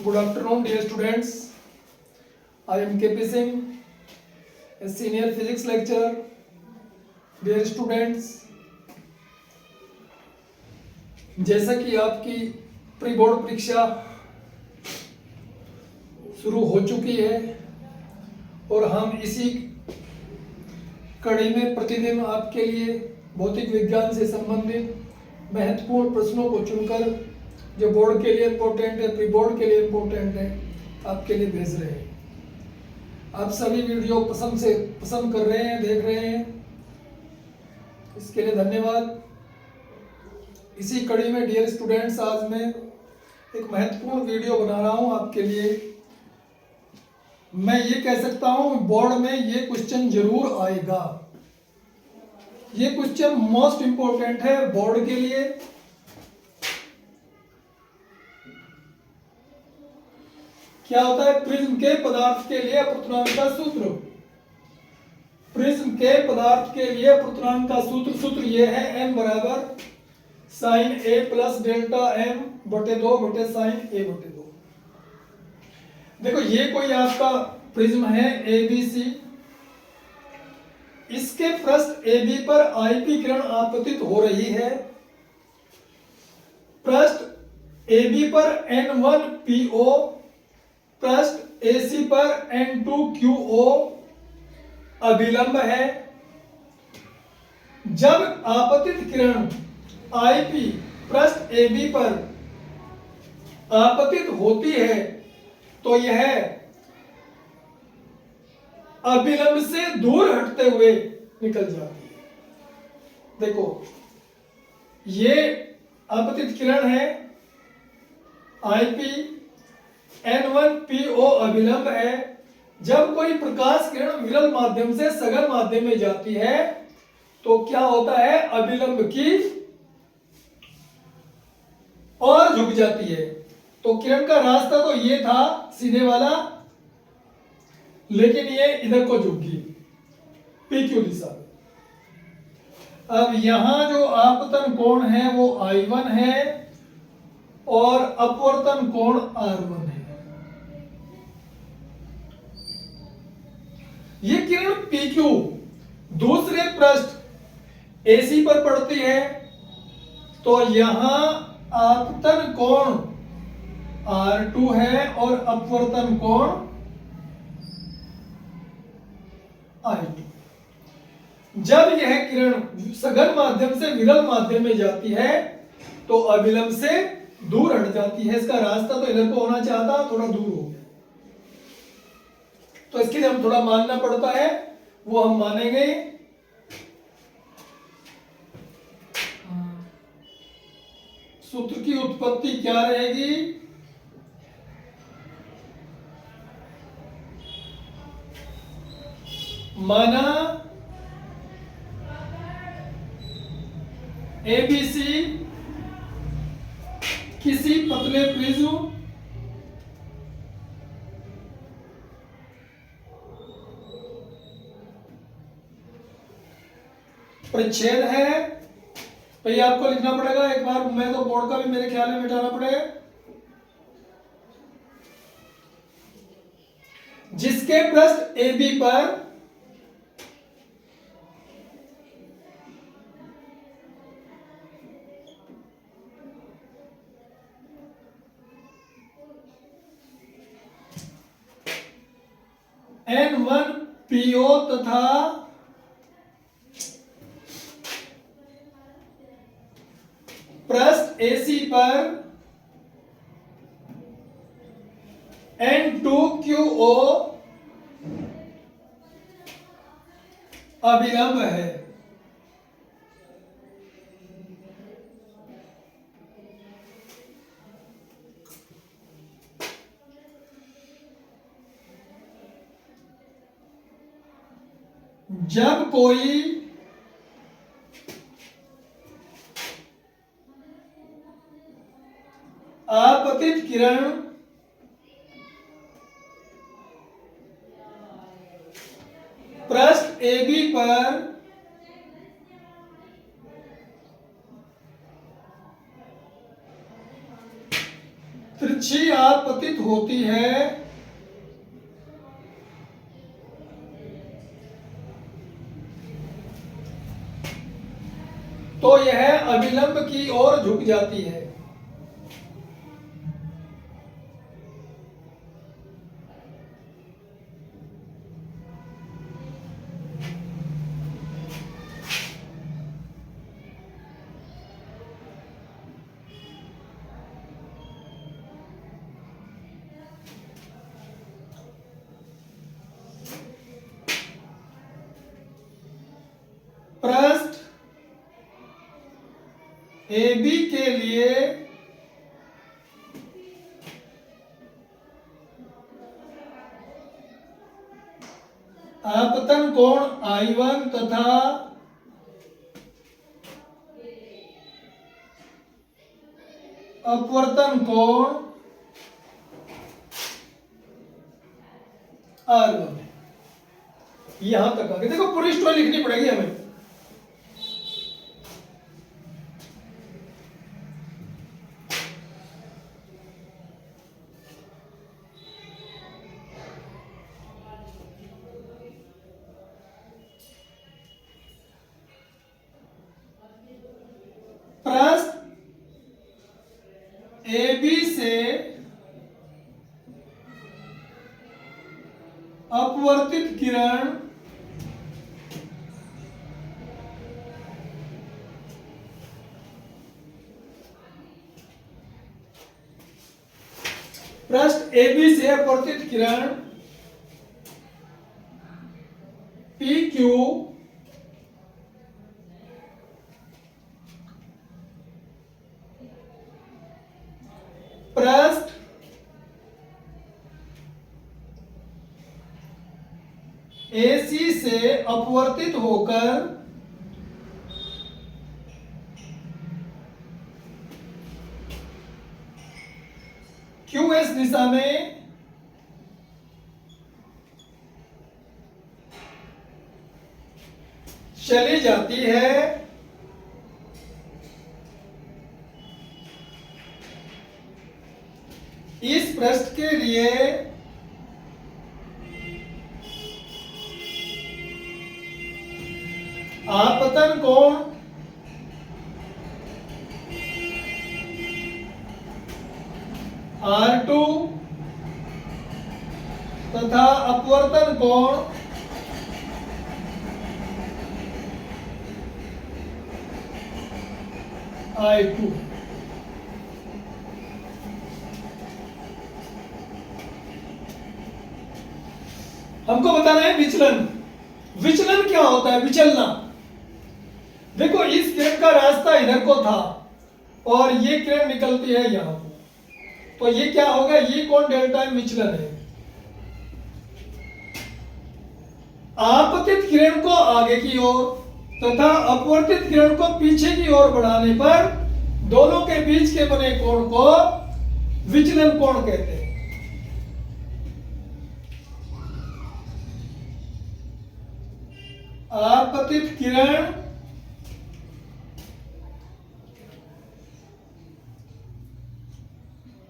Good afternoon, dear students. I am KP Singh, a senior physics lecturer. Dear students, जैसा कि आपकी pre board परीक्षा शुरू हो चुकी है और हम इसी कड़ी में प्रतिदिन आपके लिए भौतिक विज्ञान से संबंधित महत्वपूर्ण प्रश्नों को चुनकर जो बोर्ड के लिए इम्पोर्टेंट है, प्री बोर्ड के लिए इम्पोर्टेंट है, आपके लिए भेज रहे हैं। आप सभी वीडियो पसंद कर रहे हैं, देख रहे हैं, इसके लिए धन्यवाद। इसी कड़ी में डियर स्टूडेंट्स, आज मैं एक महत्वपूर्ण वीडियो बना रहा हूं आपके लिए। मैं ये कह सकता हूं बोर्ड में ये क्वेश्चन जरूर आएगा। ये क्वेश्चन मोस्ट इंपॉर्टेंट है बोर्ड के लिए। क्या होता है प्रिज्म के पदार्थ के लिए अपवर्तनांक का सूत्र। प्रिज्म के पदार्थ के लिए अपवर्तनांक का सूत्र ये है m बराबर sine a plus delta m बटे 2 बटे साइन a बटे 2। देखो ये कोई आपका प्रिज्म है ABC। इसके पृष्ठ AB पर IP किरण आपतित हो रही है। पृष्ठ AB पर N1PO, पृष्ठ AC पर N2QO अभिलंब है। जब आपतित किरण IP पृष्ठ AB पर आपतित होती है तो यह अभिलंब से दूर हटते हुए निकल जाती है। देखो ये आपतित किरण है, IP N1PO अभिलंब है। जब कोई प्रकाश किरण विरल माध्यम से सघन माध्यम में जाती है तो क्या होता है, अभिलंब की और झुक जाती है। तो किरण का रास्ता तो ये था सीधे वाला, लेकिन ये इधर को झुक गई PQ दिशा में। अब यहां जो आपतन कोण है वो I1 है और अपवर्तन कोण R1 है। ये किरण PQ दूसरे पृष्ठ AC पर पड़ती है तो यहां आपतन कोण R2 है और अपवर्तन कोण I2। जब यह किरण सघन माध्यम से विरल माध्यम में जाती है तो अभिलंब से दूर हट जाती है। इसका रास्ता तो इधर को होना चाहता, थोड़ा दूर हो गया, तो इसके लिए हम थोड़ा मानना पड़ता है, वो हम मानेंगे। सूत्र की उत्पत्ति क्या रहेगी, माना ABC किसी पतले प्रिज्म परिच्छेद है। तो ये आपको लिखना पड़ेगा एक बार, मैं तो बोर्ड का भी मेरे ख्याल में मिटाना पड़ेगा। जिसके पृष्ठ AB पर N1PO तथा पृष्ठ AC पर N2QO अभिलंब है। जब कोई आपतित किरण पृष्ठ AB पर तिरछी आपतित होती है तो यह अभिलंब की ओर झुक जाती है। पृष्ठ AB के लिए आपतन कोण I1 तथा अपवर्तन कोण R1 है। यहां तक आ गए। देखो पूरी स्टोरी लिखनी पड़ेगी हमें। पृष्ठ AB से अपवर्तित किरण पृष्ठ AB से अपवर्तित किरण PQ पृष्ठ AC से अपवर्तित होकर QS दिशा में चली जाती है। इस पृष्ठ के लिए आपतन कोण R2 तथा अपवर्तन कोण I2। हमको बताना है विचलन। विचलन क्या होता है? विचलना। देखो इस किरण का रास्ता इधर को था और ये किरण निकलती है यहां को, तो ये क्या होगा? ये कोण डेल्टा M विचलन है। आपतित किरण को आगे की ओर तथा अपवर्तित किरण को पीछे की ओर बढ़ाने पर दोनों के बीच के बने कोण को विचलन कोण कहते हैं। आपतित किरण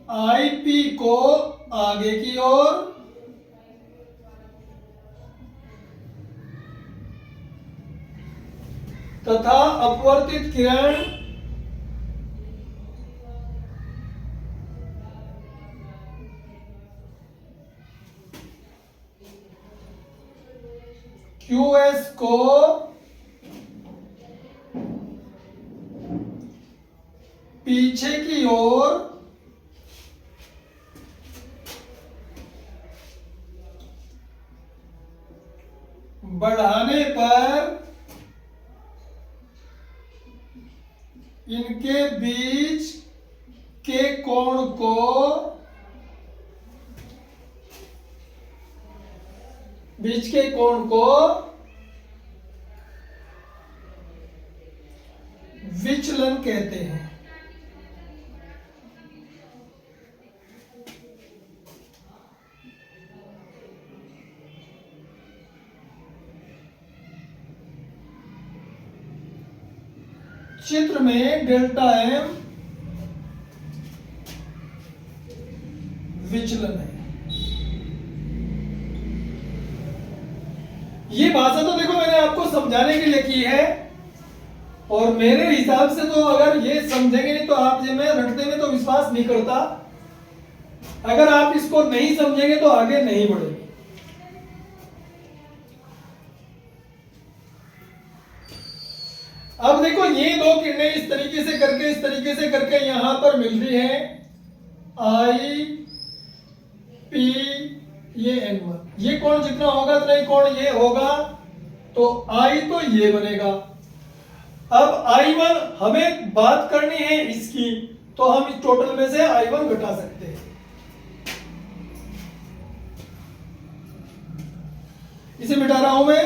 IP को आगे की ओर तथा अपवर्तित किरण QS को पीछे की ओर बढ़ाने पर इनके बीच के कोण को विचलन कहते हैं। चित्र में डेल्टा M विचलन है। ये भाषा तो देखो मैंने आपको समझाने के लिए की है, और मेरे हिसाब से तो अगर ये समझेंगे नहीं तो आप ये मैं रटने में तो विश्वास नहीं करता, अगर आप इसको नहीं समझेंगे तो आगे नहीं बढ़ेंगे। अब देखो ये दो किरणें इस तरीके से करके यहां पर मिल रही हैं, आई पी, ये N1, ये कोण जितना होगा उतना ही कोण ये होगा, तो आई तो ये बनेगा। अब I1 हमें बात करनी है इसकी, तो हम इस टोटल में से I1 घटा सकते हैं। इसे मिटा रहा हूं मैं।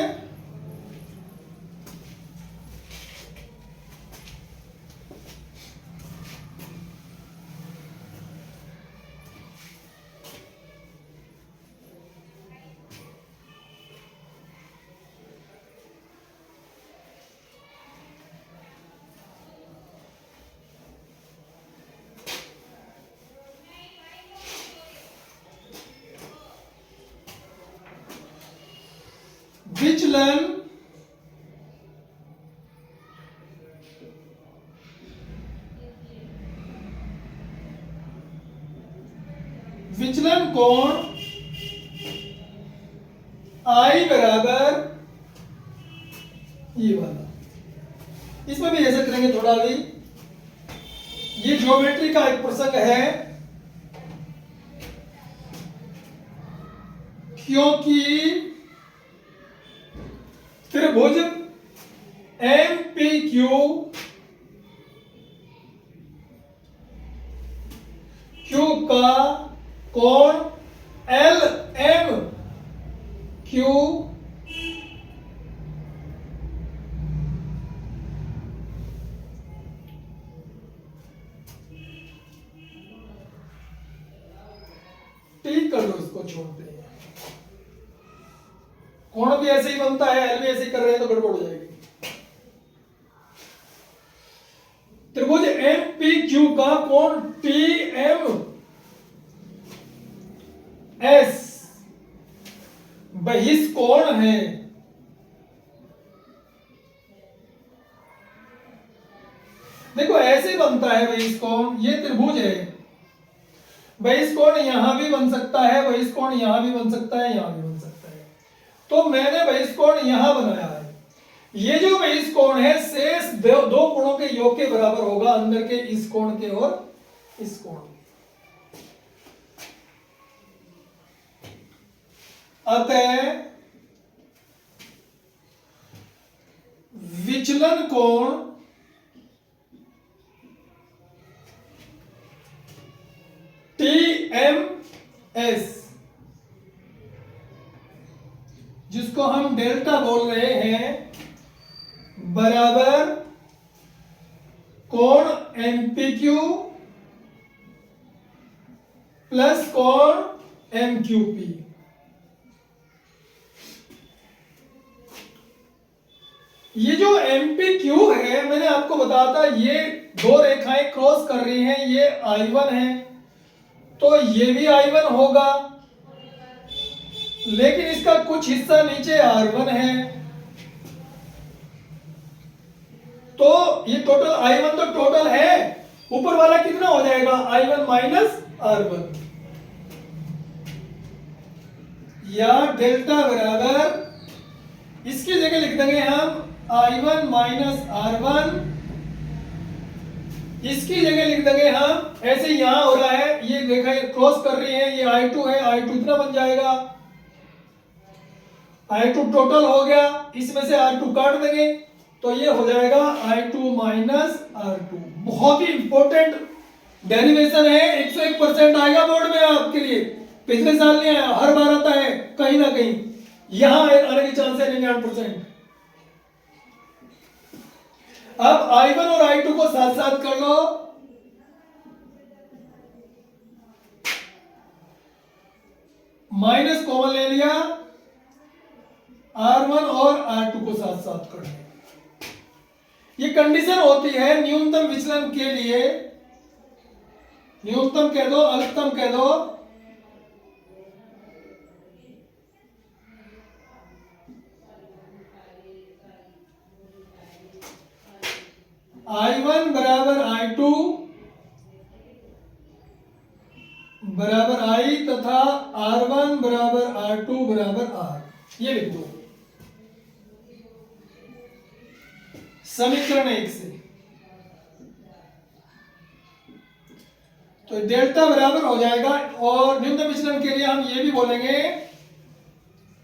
विचलन कोण I बराबर ये वाला, इसमें भी ऐसा करेंगे थोड़ा भी। ये ज्योमेट्री का एक प्रसंग है, क्योंकि त्रिभुज MPQ Q का कोण LMQ T कर लो, इसको छोड़ते हैं। कोण भी ऐसे ही बनता है, एल भी ऐसे ही कर रहे हैं तो गड़बड़ हो जाएगी। त्रिभुज MPQ का कोण TMS बहिष्कोण है। देखो ऐसे बनता है बहिष्कोण, ये त्रिभुज है, बहिष्कोण यहां भी बन सकता है, बहिष्कोण यहां भी बन सकता है, यहां भी बन सकता है। तो मैंने बहिष्कोण यहां बनाया है। ये जो बहिष्कोण है शेष दो कोणों के योग के बराबर होगा, अंदर के इस कोण के और इस कोण के। अतः विचलन कोण TMS, जिसको हम डेल्टा बोल रहे हैं, बराबर कोण MPQ प्लस कोण MQP। ये जो MPQ है, मैंने आपको बताया था, ये दो रेखाएं क्रॉस कर रही हैं, ये I1 है, तो ये भी I1 होगा, लेकिन इसका कुछ हिस्सा नीचे R1 है, तो ये टोटल I1 तो टोटल है, ऊपर वाला कितना हो जाएगा, I1 माइनस R1, या डेल्टा बराबर इसकी जगह लिख देंगे हम I1 माइनस R1, इसकी जगह लिख देंगे हम, ऐसे यहां हो रहा है, ये रेखा क्रॉस कर रही है, ये I2 है, I2 इतना बन जाएगा, I2 टोटल हो गया, इसमें से R2 काट देंगे, तो ये हो जाएगा I2 माइनस R2। बहुत ही इंपॉर्टेंट डेरिवेशन है, 101% आएगा बोर्ड में आपके लिए, पिछले साल नहीं आया, हर बार आता है कहीं ना कहीं, यहां आने की चांस है 99%। अब I1 और I2 को साथ साथ कर लो, माइनस कॉमन ले लिया, R1 और R2 को साथ साथ कर लो। ये कंडीशन होती है न्यूनतम विचलन के लिए, न्यूनतम कह दो, अधिकतम कह दो, I1 बराबर I2 बराबर I तथा R1 बराबर R2 बराबर R, ये लिख दो समीकरण 1 से। तो डेल्टा बराबर हो जाएगा, और निम्न विचलन के लिए हम ये भी बोलेंगे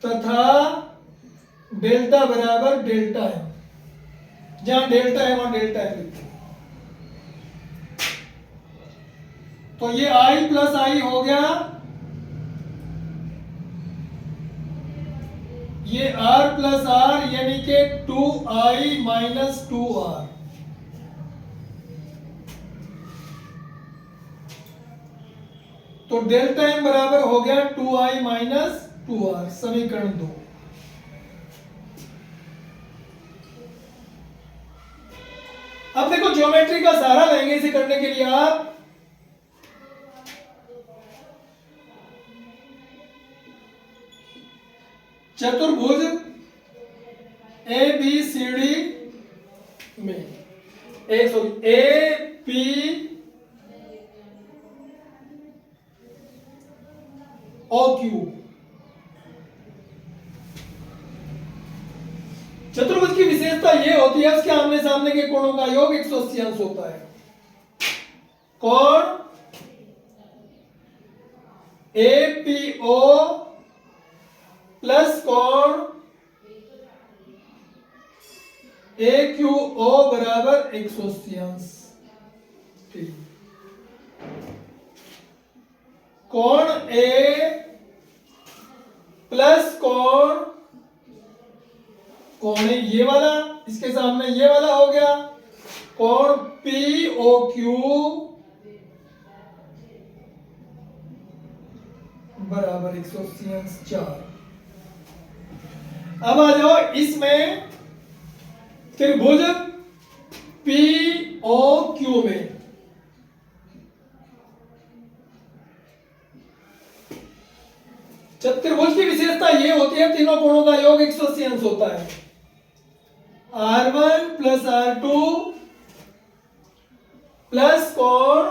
तथा डेल्टा बराबर डेल्टा है, जहां डेल्टा है वहां डेल्टा है लिखते हैं। तो ये I प्लस I हो गया, ये R प्लस R यानी कि 2I माइनस 2R। तो डेल्टा M बराबर हो गया 2I माइनस 2R, समीकरण 2। अब देखो ज्योमेट्री का सहारा लेंगे इसे करने के लिए आप। चतुर्भुज ABCD में AP OQ, चतुर्भुज की विशेषता ये होती है उसके आमने सामने के कोणों का योग 180 अंश होता है। कोण APO प्लस कोण AQO बराबर 180 अंश। कोण A प्लस कोण है ये वाला, इसके सामने ये वाला हो गया, कोण POQ बराबर 180 अंश 4। अब आ जाओ इसमें त्रिभुज POQ में। त्रिभुज की विशेषता ये होती है तीनों कोणों का योग 180 अंश होता है। R1 प्लस R2 प्लस कोण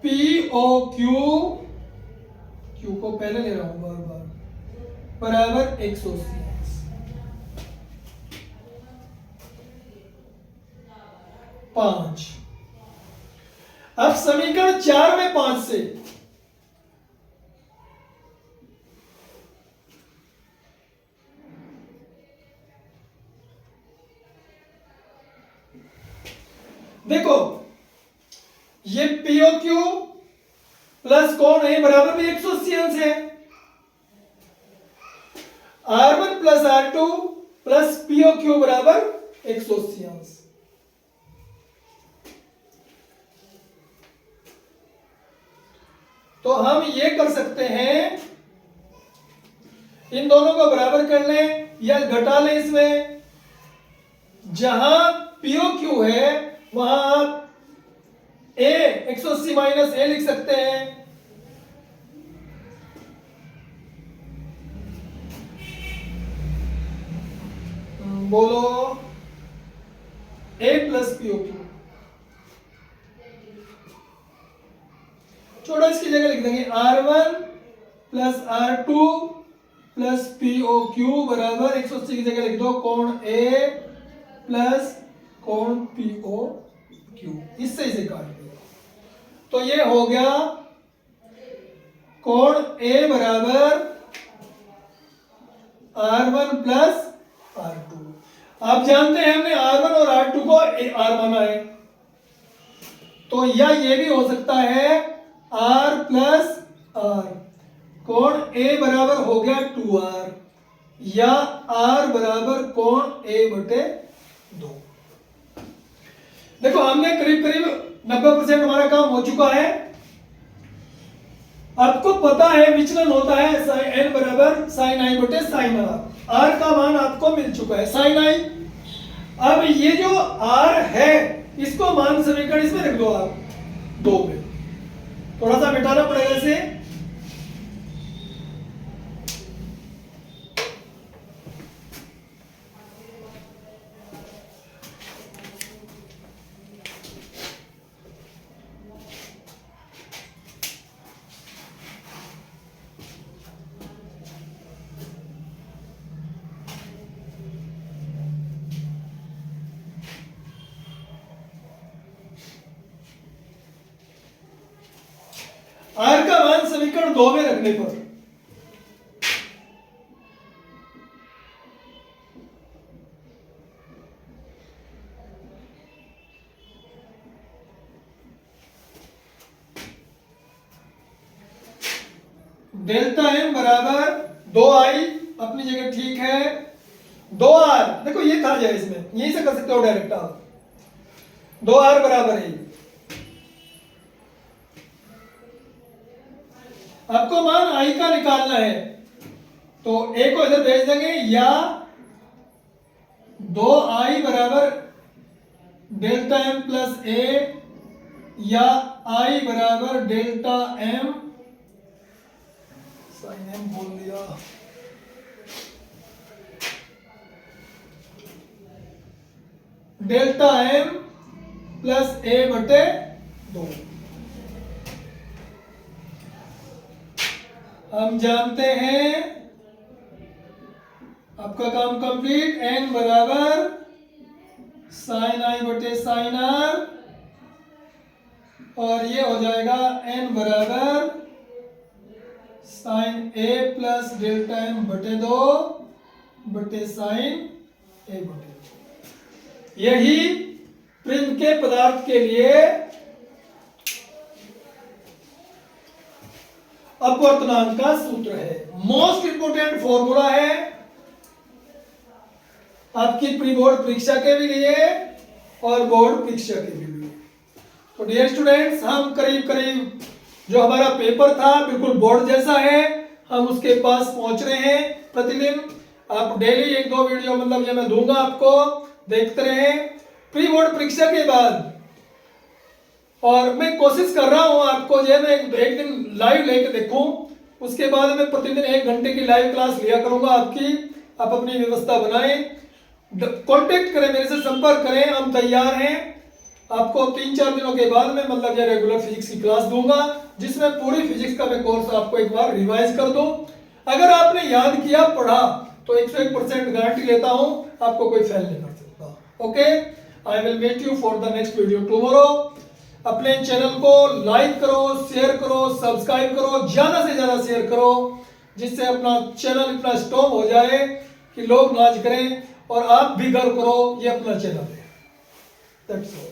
POQ, Q को पहले ले रहा हूं बार बार, बराबर 180 अंश। 5। अब समीकरण 4 में 5 से देखो, ये POQ प्लस कोण A बराबर भी 180 अंश है। R1 plus R2 plus POQ बराबर 180 अंश। तो हम ये कर सकते हैं, इन दोनों को बराबर कर लें या घटा लें इसमें। जहां POQ है वहां आप A 180 माइनस A लिख सकते हैं। बोलो A प्लस POQ, छोड़ो इसकी जगह लिख देंगे R1 plus R2 plus POQ बराबर 180 की जगह लिख दो कोण A प्लस कोण POQ, इससे इसे काट दो। तो ये हो गया कोण A बराबर R1 प्लस R2। आप जानते हैं हमने R1 और R2 को R माना है, तो या ये भी हो सकता है R प्लस R। कोण A बराबर हो गया 2R, या R बराबर कोण A बटे 2। देखो हमने करीब करीब 90% हमारा काम हो चुका है। आपको पता है विचलन होता है n बराबर साइन आई बटे साइन आर। r का मान आपको मिल चुका है साइन आई। अब ये जो r है इसको मान समीकरण इसमें रख दो आप 2 पे, थोड़ा सा मिटाना पड़ेगा इसे। समीकरण 2 में रखने पर डेल्टा एम बराबर 2i, अपनी जगह ठीक है, 2r, देखो ये था जाए इसमें, यहीं से कर सकते हो डायरेक्ट आप, 2r बराबर है, आपको मान i का निकालना है तो a को इधर भेज देंगे, या 2i बराबर डेल्टा m प्लस a, या i बराबर डेल्टा m, साइन m बोल दिया, डेल्टा m प्लस a बटे 2। हम जानते हैं आपका काम कंप्लीट, n बराबर साइन i बटे साइन r, और ये हो जाएगा n बराबर sine a plus delta m बटे 2 बटे साइन a बटे 2। यही प्रिज्म के पदार्थ के लिए अपवर्तनांक का सूत्र है। मोस्ट इंपोर्टेंट फॉर्मूला है आपकी प्री बोर्ड परीक्षा के भी लिए और बोर्ड परीक्षा के भी लिए। तो डियर स्टूडेंट्स, हम करीब करीब जो हमारा पेपर था बिल्कुल बोर्ड जैसा है, हम उसके पास पहुंच रहे हैं। प्रतिदिन आप डेली 1-2 वीडियो मतलब जो मैं दूंगा आपको, देखते रहें। प्री बोर्ड परीक्षा के बाद और मैं कोशिश कर रहा हूं आपको जो है मैं एक दिन लाइव लेके देखूं, उसके बाद मैं प्रतिदिन 1 घंटे की लाइव क्लास लिया करूंगा आपकी। आप अपनी व्यवस्था बनाएं, कांटेक्ट करें, मेरे से संपर्क करें, हम तैयार हैं। आपको 3-4 दिनों के बाद में मतलब ये रेगुलर फिजिक्स की क्लास दूंगा, जिसमें पूरी फिजिक्स का मैं कोर्स आपको एक बार रिवाइज कर दूं। अगर आपने याद किया, पढ़ा, तो 101% गारंटी लेता हूं आपको कोई फेल नहीं कर सकता। Okay, I will meet you for the next video tomorrow. अपने चैनल को लाइक करो, शेयर करो, सब्सक्राइब करो, ज्यादा से ज्यादा शेयर करो, जिससे अपना चैनल इतना स्ट्रॉन्ग हो जाए कि लोग नाच करें और आप भी गर्व करो ये अपना चैनल है। That's all.